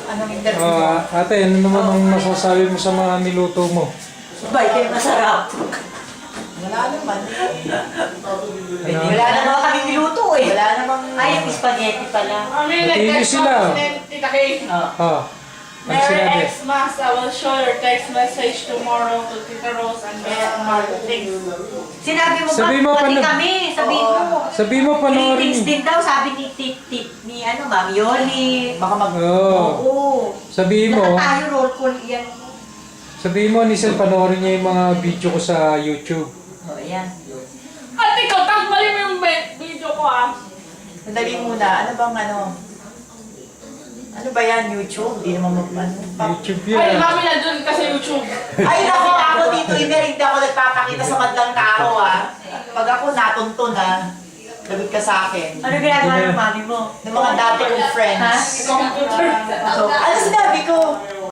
Anong interview mo? Ate, ano naman ang masasabi mo sa mga niluto mo? Ba, ito yung masarap. Wala naman. Ano? Wala naman kami niluto eh. Wala namang... Ay, yung spaghetti pala. Matindi sila. Tita Kay. Ano sinabi? Merry Xmas. I will show your text message tomorrow to Tita Rose and Bea Martin. Sinabi mo Sabi mo, pati pano- kami, sabihin mo. Sabi mo, panoorin Greetings mo. din daw, sabi ni Ma'am Yoli. Baka mag... Oo. Sabihin mo, Tayo roll call yan. sabihin mo, Nisel, panoorin niya yung mga video ko sa YouTube. O, yan. At ikaw, tanggalin mo yung video ko ah. Sandali muna. Ano bang ano? Ano ba yan? YouTube? Di naman YouTube Ay, yan. mami na dun kasi YouTube. Ay, naku, ako dito, hindi ako nagpapakita sa madlang tao, ah. Pag ako natuntun, ah, lagot ka sa akin. Ano ginagawa ng mami mo? Ng mga dati kong friends. Ha? Computer. So,